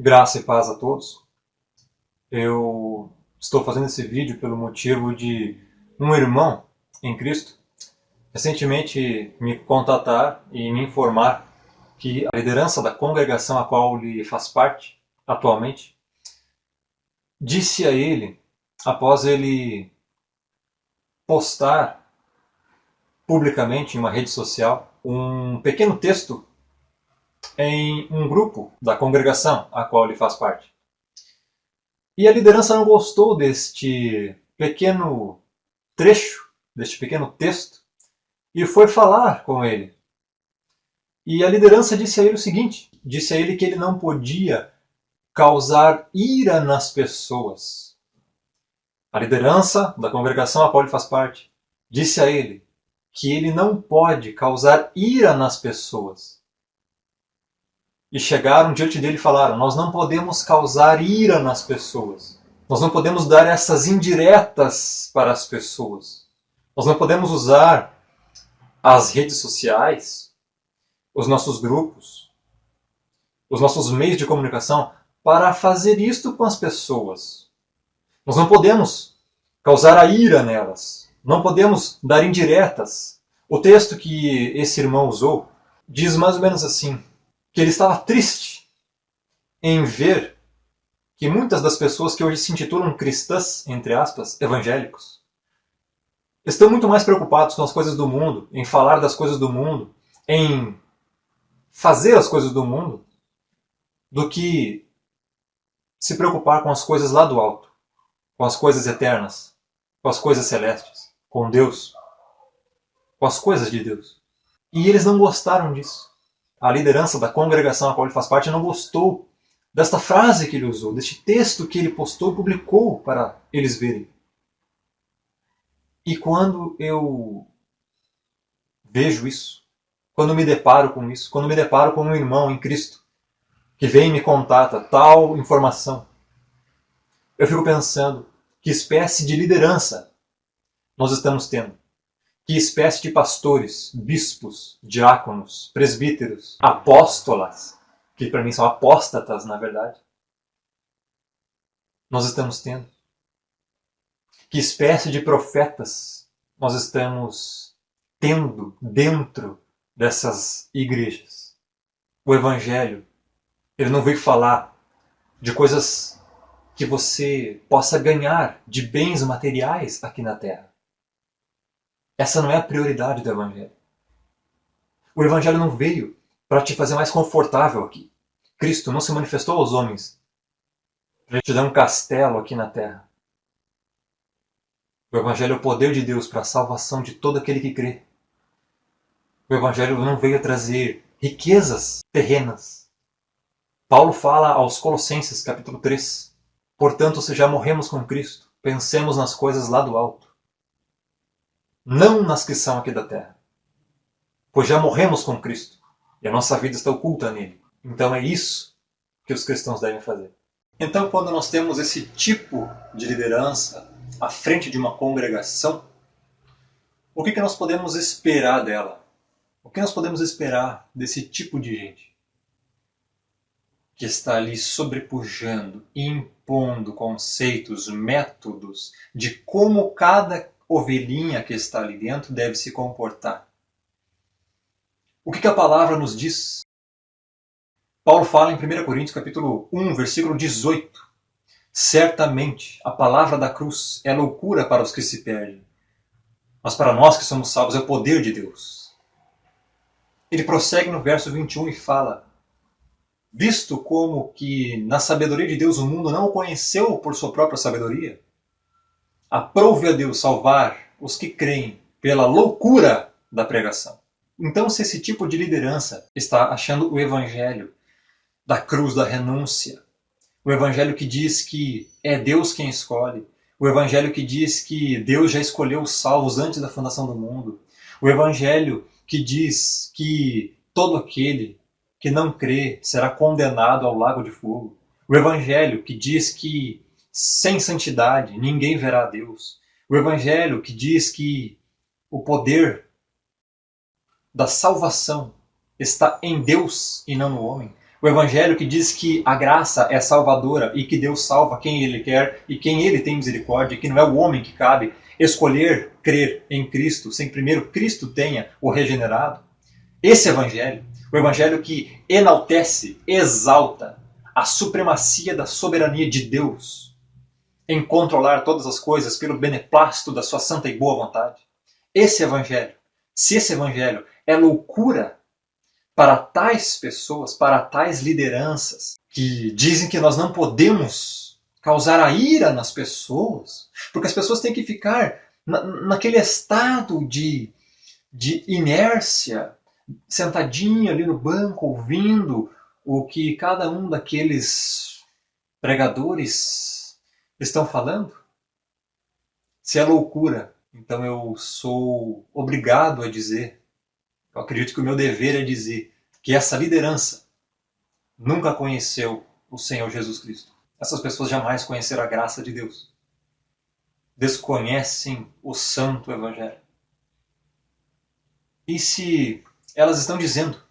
Graça e paz a todos. Eu estou fazendo esse vídeo pelo motivo de um irmão em Cristo recentemente me contatar e me informar que a liderança da congregação a qual ele faz parte atualmente disse a ele, após ele postar publicamente em uma rede social um pequeno texto em um grupo da congregação a qual ele faz parte. E a liderança não gostou deste pequeno trecho, deste pequeno texto, e foi falar com ele. E a liderança disse a ele o seguinte, disse a ele que ele não podia causar ira nas pessoas. A liderança da congregação a qual ele faz parte disse a ele que ele não pode causar ira nas pessoas. E chegaram diante dele e falaram, nós não podemos causar ira nas pessoas. Nós não podemos dar essas indiretas para as pessoas. Nós não podemos usar as redes sociais, os nossos grupos, os nossos meios de comunicação para fazer isto com as pessoas. Nós não podemos causar a ira nelas. Não podemos dar indiretas. O texto que esse irmão usou diz mais ou menos assim, que ele estava triste em ver que muitas das pessoas que hoje se intitulam cristãs, entre aspas, evangélicos, estão muito mais preocupados com as coisas do mundo, em falar das coisas do mundo, em fazer as coisas do mundo, do que se preocupar com as coisas lá do alto, com as coisas eternas, com as coisas celestes, com Deus, com as coisas de Deus. E eles não gostaram disso. A liderança da congregação a qual ele faz parte não gostou desta frase que ele usou, deste texto que ele postou e publicou para eles verem. E quando eu vejo isso, quando me deparo com isso, quando me deparo com um irmão em Cristo que vem e me contata tal informação, eu fico pensando que espécie de liderança nós estamos tendo. Que espécie de pastores, bispos, diáconos, presbíteros, apóstolas, que para mim são apóstatas na verdade, nós estamos tendo. Que espécie de profetas nós estamos tendo dentro dessas igrejas. O Evangelho, ele não veio falar de coisas que você possa ganhar de bens materiais aqui na Terra. Essa não é a prioridade do Evangelho. O Evangelho não veio para te fazer mais confortável aqui. Cristo não se manifestou aos homens para te dar um castelo aqui na Terra. O Evangelho é o poder de Deus para a salvação de todo aquele que crê. O Evangelho não veio trazer riquezas terrenas. Paulo fala aos Colossenses, capítulo 3. Portanto, se já morremos com Cristo, pensemos nas coisas lá do alto, não nas que são aqui da terra. Pois já morremos com Cristo e a nossa vida está oculta nele. Então é isso que os cristãos devem fazer. Então, quando nós temos esse tipo de liderança à frente de uma congregação, o que nós podemos esperar dela? O que nós podemos esperar desse tipo de gente? Que está ali sobrepujando, impondo conceitos, métodos de como cada ovelhinha que está ali dentro deve se comportar. O que a palavra nos diz? Paulo fala em 1 Coríntios capítulo 1, versículo 18. Certamente a palavra da cruz é loucura para os que se perdem, mas para nós que somos salvos é o poder de Deus. Ele prossegue no verso 21 e fala, visto como que na sabedoria de Deus o mundo não o conheceu por sua própria sabedoria, aprove a Deus salvar os que creem pela loucura da pregação. Então, se esse tipo de liderança está achando o evangelho da cruz da renúncia, o evangelho que diz que é Deus quem escolhe, o evangelho que diz que Deus já escolheu os salvos antes da fundação do mundo, o evangelho que diz que todo aquele que não crê será condenado ao lago de fogo, o evangelho que diz que sem santidade ninguém verá a Deus, o evangelho que diz que o poder da salvação está em Deus e não no homem, O Evangelho que diz que a graça é salvadora e que Deus salva quem Ele quer e quem Ele tem misericórdia, e que não é o homem que cabe escolher crer em Cristo sem primeiro Cristo tenha o regenerado. Esse Evangelho, o Evangelho que enaltece, exalta a supremacia da soberania de Deus em controlar todas as coisas pelo beneplácito da sua santa e boa vontade. Esse Evangelho, se esse Evangelho é loucura para tais pessoas, para tais lideranças que dizem que nós não podemos causar a ira nas pessoas, porque as pessoas têm que ficar naquele estado de inércia, sentadinho ali no banco, ouvindo o que cada um daqueles pregadores estão falando. Se é loucura, então eu sou obrigado a dizer, eu acredito que o meu dever é dizer que essa liderança nunca conheceu o Senhor Jesus Cristo. Essas pessoas jamais conheceram a graça de Deus. Desconhecem o santo Evangelho. E se elas estão dizendo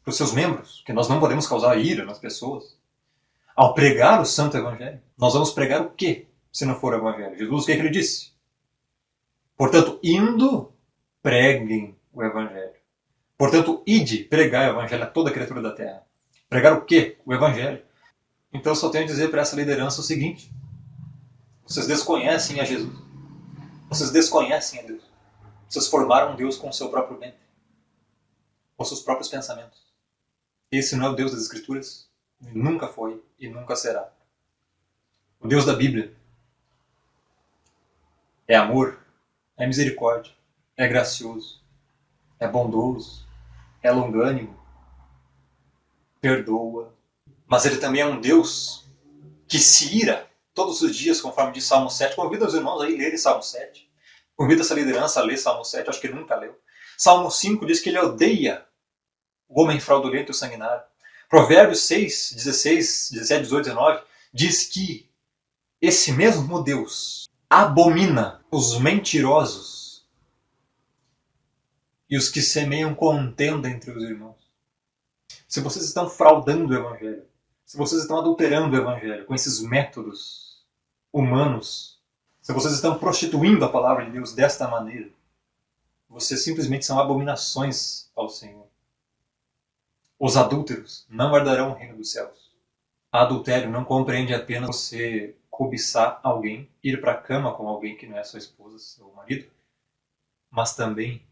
para os seus membros que nós não podemos causar ira nas pessoas, ao pregar o santo Evangelho, nós vamos pregar o quê se não for o Evangelho? Jesus, o que ele disse? Portanto, indo, preguem o Evangelho. Portanto, ide pregar o Evangelho a toda criatura da terra. Pregar o quê? O Evangelho. Então eu só tenho a dizer para essa liderança o seguinte: vocês desconhecem a Jesus. Vocês desconhecem a Deus. Vocês formaram um Deus com o seu próprio ventre, com seus próprios pensamentos. Esse não é o Deus das Escrituras. Nunca foi e nunca será. O Deus da Bíblia é amor, é misericórdia, é gracioso, é bondoso, é longânimo, perdoa. Mas ele também é um Deus que se ira todos os dias, conforme diz Salmo 7. Convido os irmãos a lerem Salmo 7. Convido essa liderança a ler Salmo 7, acho que ele nunca leu. Salmo 5 diz que ele odeia o homem fraudulento e sanguinário. Provérbios 6, 16, 17, 18, 19 diz que esse mesmo Deus abomina os mentirosos e os que semeiam contenda entre os irmãos. Se vocês estão fraudando o Evangelho, se vocês estão adulterando o Evangelho com esses métodos humanos, se vocês estão prostituindo a palavra de Deus desta maneira, vocês simplesmente são abominações ao Senhor. Os adúlteros não herdarão o reino dos céus. Adultério não compreende apenas você cobiçar alguém, ir para a cama com alguém que não é sua esposa, seu marido, mas também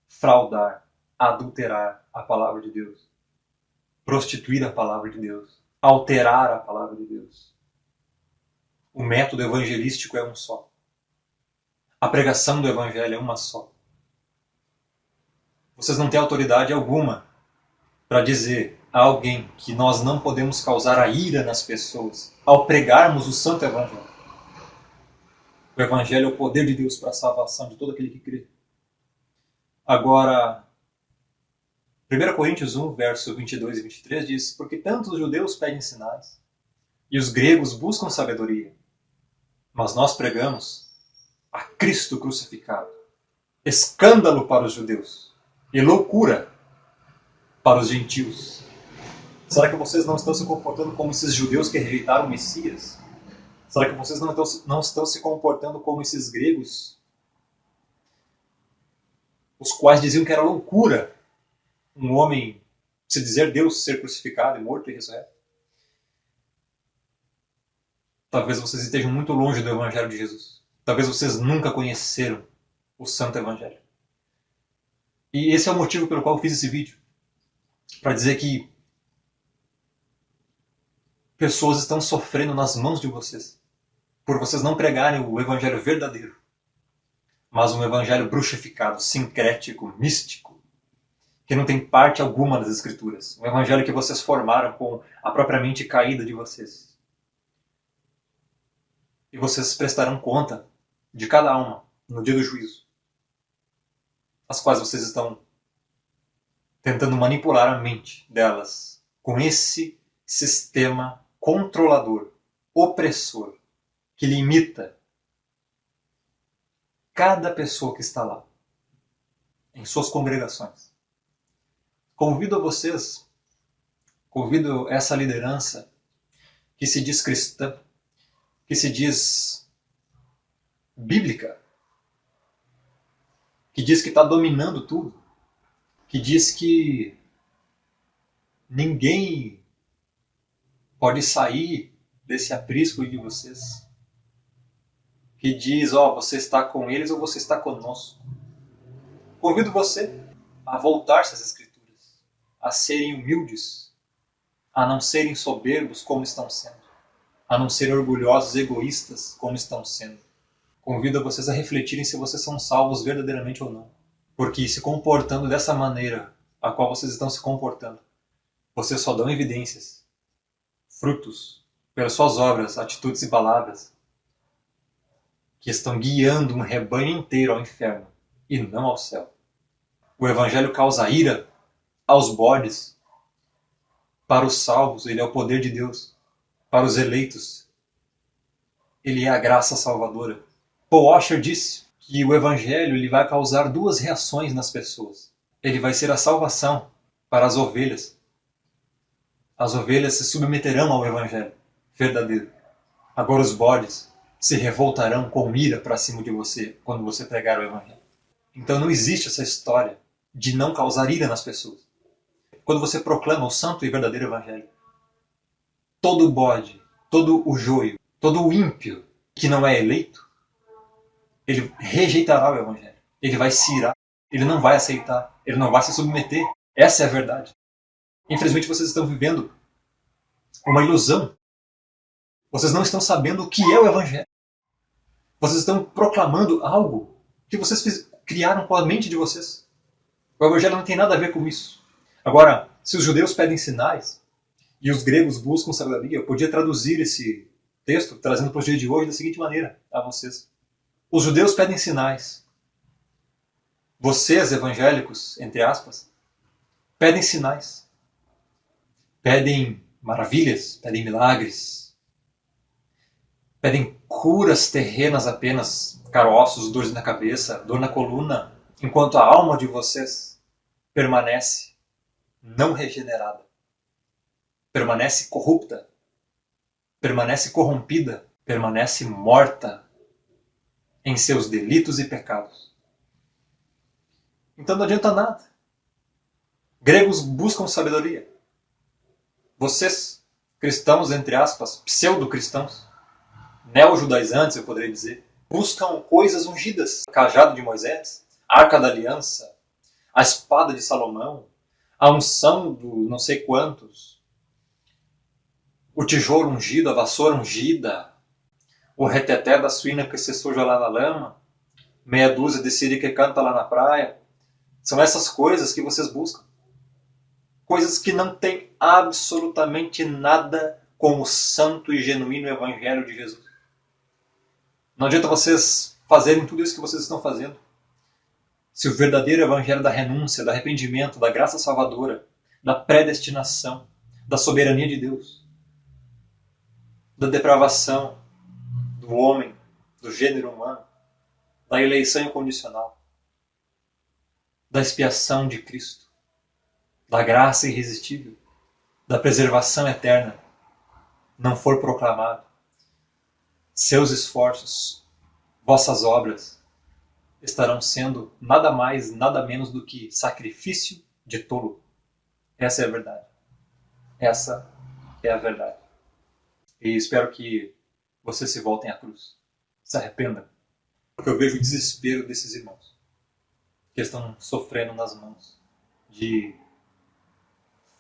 fraudar, adulterar a palavra de Deus, prostituir a palavra de Deus, alterar a palavra de Deus. O método evangelístico é um só. A pregação do Evangelho é uma só. Vocês não têm autoridade alguma para dizer a alguém que nós não podemos causar a ira nas pessoas ao pregarmos o Santo Evangelho. O Evangelho é o poder de Deus para a salvação de todo aquele que crê. Agora, 1 Coríntios 1, verso 22 e 23 diz: porque tanto os judeus pedem sinais e os gregos buscam sabedoria, mas nós pregamos a Cristo crucificado, escândalo para os judeus e loucura para os gentios. Será que vocês não estão se comportando como esses judeus que rejeitaram o Messias? Será que vocês não estão se comportando como esses gregos, os quais diziam que era loucura um homem se dizer Deus, ser crucificado, morto e ressurreto? Talvez vocês estejam muito longe do Evangelho de Jesus. Talvez vocês nunca conheceram o Santo Evangelho. E esse é o motivo pelo qual eu fiz esse vídeo. Para dizer que pessoas estão sofrendo nas mãos de vocês por vocês não pregarem o Evangelho verdadeiro, mas um Evangelho bruxificado, sincrético, místico, que não tem parte alguma das Escrituras. Um Evangelho que vocês formaram com a própria mente caída de vocês. E vocês prestarão conta de cada alma no dia do juízo, as quais vocês estão tentando manipular a mente delas com esse sistema controlador, opressor, que limita cada pessoa que está lá, em suas congregações. Convido a vocês, Convido essa liderança que se diz cristã, que se diz bíblica, que diz que está dominando tudo, que diz que ninguém pode sair desse aprisco de vocês, que diz, você está com eles ou você está conosco. Convido você a voltar-se às Escrituras, a serem humildes, a não serem soberbos como estão sendo, a não serem orgulhosos, egoístas como estão sendo. Convido vocês a refletirem se vocês são salvos verdadeiramente ou não. Porque se comportando dessa maneira a qual vocês estão se comportando, vocês só dão evidências, frutos, pelas suas obras, atitudes e palavras, que estão guiando um rebanho inteiro ao inferno e não ao céu. O Evangelho causa ira aos bodes. Para os salvos, ele é o poder de Deus. Para os eleitos, ele é a graça salvadora. Paul Washer disse que o Evangelho ele vai causar duas reações nas pessoas. Ele vai ser a salvação para as ovelhas. As ovelhas se submeterão ao Evangelho verdadeiro. Agora os bodes se revoltarão com ira para cima de você quando você pregar o Evangelho. Então não existe essa história de não causar ira nas pessoas. Quando você proclama o santo e verdadeiro Evangelho, todo bode, todo o joio, todo o ímpio que não é eleito, ele rejeitará o Evangelho. Ele vai se irar, ele não vai aceitar, ele não vai se submeter. Essa é a verdade. Infelizmente vocês estão vivendo uma ilusão. Vocês não estão sabendo o que é o Evangelho. Vocês estão proclamando algo que vocês criaram com a mente de vocês. O Evangelho não tem nada a ver com isso. Agora, se os judeus pedem sinais e os gregos buscam sabedoria, eu podia traduzir esse texto, trazendo para o dia de hoje, da seguinte maneira a vocês. Os judeus pedem sinais. Vocês, evangélicos, entre aspas, pedem sinais. Pedem maravilhas, pedem milagres. Pedem curas terrenas apenas, caroços, dores na cabeça, dor na coluna, enquanto a alma de vocês permanece não regenerada, permanece corrupta, permanece corrompida, permanece morta em seus delitos e pecados. Então não adianta nada. Gregos buscam sabedoria. Vocês, cristãos, entre aspas, pseudo-cristãos, neo-judaizantes, eu poderia dizer, buscam coisas ungidas. O cajado de Moisés, a arca da aliança, a espada de Salomão, a unção do não sei quantos, o tijolo ungido, a vassoura ungida, o reteté da suína que se suja lá na lama, meia dúzia de siri que canta lá na praia. São essas coisas que vocês buscam. Coisas que não têm absolutamente nada com o santo e genuíno Evangelho de Jesus. Não adianta vocês fazerem tudo isso que vocês estão fazendo, se o verdadeiro Evangelho da renúncia, do arrependimento, da graça salvadora, da predestinação, da soberania de Deus, da depravação do homem, do gênero humano, da eleição incondicional, da expiação de Cristo, da graça irresistível, da preservação eterna, não for proclamado, seus esforços, vossas obras, estarão sendo nada mais, nada menos do que sacrifício de tolo. Essa é a verdade. Essa é a verdade. E espero que vocês se voltem à cruz. Se arrependam. Porque eu vejo o desespero desses irmãos que estão sofrendo nas mãos de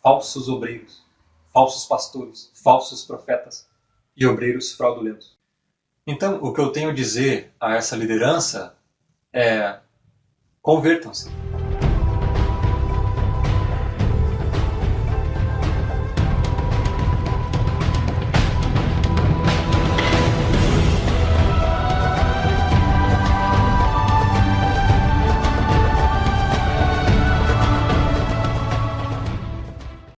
falsos obreiros, falsos pastores, falsos profetas e obreiros fraudulentos. Então, o que eu tenho a dizer a essa liderança é: convertam-se.